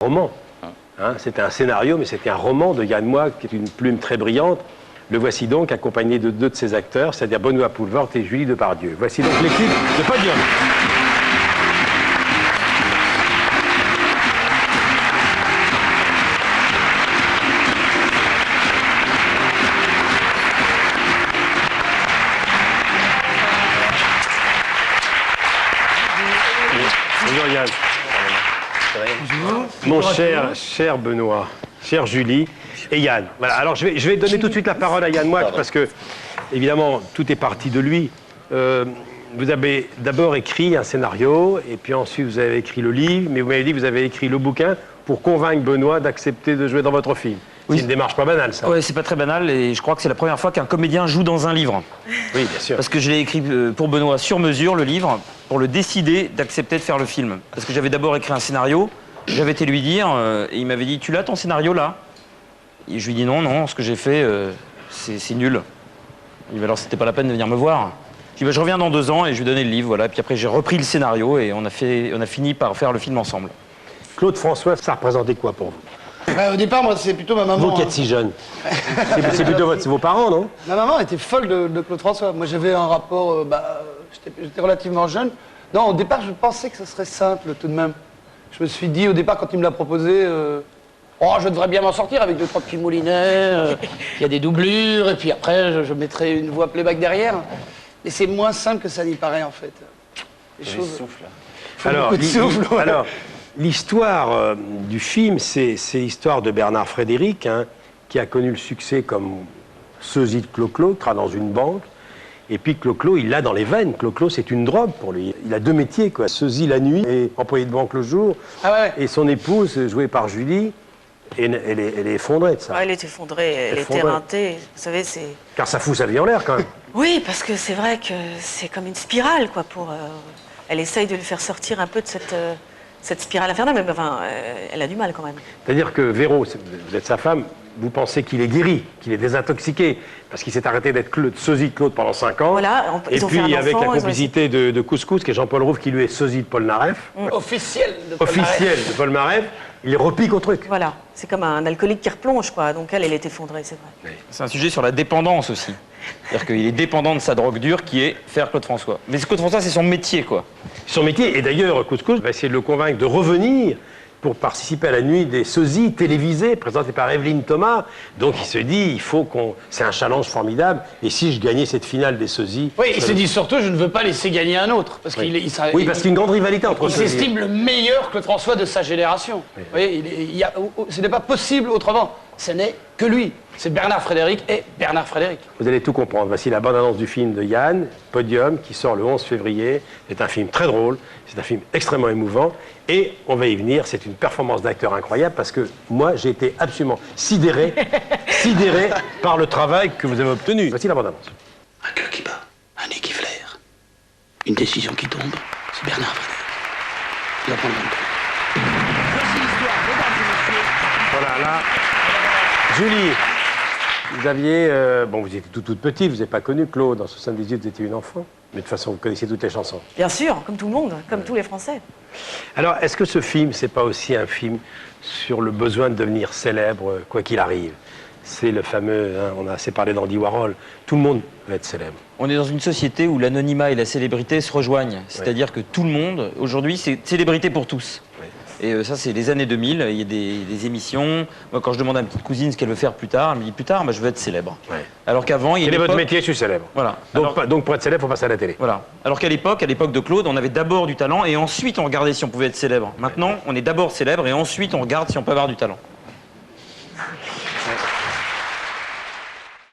Roman. Hein, c'était un scénario, mais c'était un roman de Yann Moix, qui est une plume très brillante. Le voici donc accompagné de deux de ses acteurs, c'est-à-dire Benoît Poelvoort et Julie Depardieu. Voici donc l'équipe de Podium. Bonjour Yann. Mon cher Benoît, chère Julie et Yann. Voilà, alors je vais donner tout de suite la parole à Yann Moix parce que, évidemment, tout est parti de lui. Vous avez d'abord écrit un scénario et puis ensuite vous avez écrit le livre, mais vous m'avez dit que vous avez écrit le bouquin pour convaincre Benoît d'accepter de jouer dans votre film. Oui. C'est une démarche pas banale, ça. Oui, c'est pas très banal et je crois que c'est la première fois qu'un comédien joue dans un livre. Oui, bien sûr. Parce que je l'ai écrit pour Benoît sur mesure, le livre, pour le décider d'accepter de faire le film. Parce que j'avais d'abord écrit un scénario, j'avais été lui dire, et il m'avait dit « Tu l'as ton scénario là ?» Et je lui ai dit « Non, ce que j'ai fait, c'est nul. » Il m'a dit « Alors c'était pas la peine de venir me voir. » Je lui ai dit « Je reviens dans 2 ans et je lui ai donné le livre, voilà. » Puis après j'ai repris le scénario et on a fini par faire le film ensemble. Claude François, ça représentait quoi pour vous? Au départ, moi, c'est plutôt ma maman. Vous qui êtes si jeune. C'est plutôt vos parents, non? Ma maman était folle de Claude François. Moi, j'avais un rapport... j'étais relativement jeune. Non, au départ, je pensais que ce serait simple, tout de même. Je me suis dit, au départ, quand il me l'a proposé... Oh, je devrais bien m'en sortir avec 2-3 petits moulinets. Il y a des doublures, et puis après, je mettrai une voix playback derrière. Mais c'est moins simple que ça n'y paraît, en fait. Les choses... Souffle. Alors, l'histoire du film, c'est l'histoire de Bernard Frédéric, hein, qui a connu le succès comme sosie de Clo-Clo, qui travaille dans une banque. Et puis Clo-Clo, il l'a dans les veines. Clo-Clo, c'est une drogue pour lui. Il a 2 métiers, quoi. Sosie la nuit et employé de banque le jour. Ah ouais. Et son épouse, jouée par Julie, elle est effondrée de ça. Ouais, elle est effondrée, elle est éreintée. Vous savez, c'est... Car ça fout sa vie en l'air, quand même. Oui, parce que c'est vrai que c'est comme une spirale, quoi, Elle essaye de le faire sortir un peu de cette spirale infernale, mais enfin, elle a du mal, quand même. C'est-à-dire que Véro, vous êtes sa femme, vous pensez qu'il est guéri, qu'il est désintoxiqué, parce qu'il s'est arrêté d'être sosie de Claude pendant 5 ans. Voilà, et puis avec la complicité de Couscous, qui est Jean-Paul Rouve, qui lui est sosie de Paul Naref. Officiel de Paul Officiel de Paul Naref. Il repique au truc. Voilà, c'est comme un alcoolique qui replonge, quoi. Donc elle est effondrée, c'est vrai. C'est un sujet sur la dépendance aussi. C'est-à-dire qu'il est dépendant de sa drogue dure qui est faire Claude François. Mais Claude François, c'est son métier, quoi. Son métier, et d'ailleurs, Couscous va essayer de le convaincre de revenir pour participer à la nuit des sosies télévisées présentée par Evelyne Thomas. Donc il se dit, c'est un challenge formidable. Et si je gagnais cette finale des sosies... Oui, il se dit surtout, je ne veux pas laisser gagner un autre. Parce oui. Oui, parce qu'il y a une grande rivalité entre sosies. Il s'estime le meilleur Claude François de sa génération. Oui. Vous voyez, ce n'est pas possible autrement. Ce n'est que lui. C'est Bernard Frédéric et Bernard Frédéric. Vous allez tout comprendre. Voici la bande-annonce du film de Yann, Podium, qui sort le 11 février. C'est un film très drôle, c'est un film extrêmement émouvant. Et on va y venir, c'est une performance d'acteur incroyable parce que moi, j'ai été absolument sidéré par le travail que vous avez obtenu. Voici la bande-annonce. Un cœur qui bat, un nez qui flaire. Une décision qui tombe, c'est Bernard Frédéric. Il va prendre le temps. Voilà, là. Julie, vous aviez... vous étiez toute petite, vous n'avez pas connu Claude. En 78, vous étiez une enfant. Mais de toute façon, vous connaissiez toutes les chansons. Bien sûr, comme tout le monde, comme tous les Français. Alors, est-ce que ce film, c'est pas aussi un film sur le besoin de devenir célèbre, quoi qu'il arrive? C'est le fameux, hein, on a assez parlé d'Andy Warhol, tout le monde veut être célèbre. On est dans une société où l'anonymat et la célébrité se rejoignent. C'est-à-dire que tout le monde, aujourd'hui, c'est célébrité pour tous. Oui. Et ça, c'est les années 2000, il y a des émissions. Moi, quand je demande à ma petite cousine ce qu'elle veut faire plus tard, elle me dit plus tard, je veux être célèbre. Ouais. Alors qu'avant, il y a... Quel est votre métier? Je suis célèbre. Voilà. Donc pour être célèbre, il faut passer à la télé. Voilà. Alors qu'à l'époque de Claude, on avait d'abord du talent et ensuite on regardait si on pouvait être célèbre. Maintenant, on est d'abord célèbre et ensuite on regarde si on peut avoir du talent.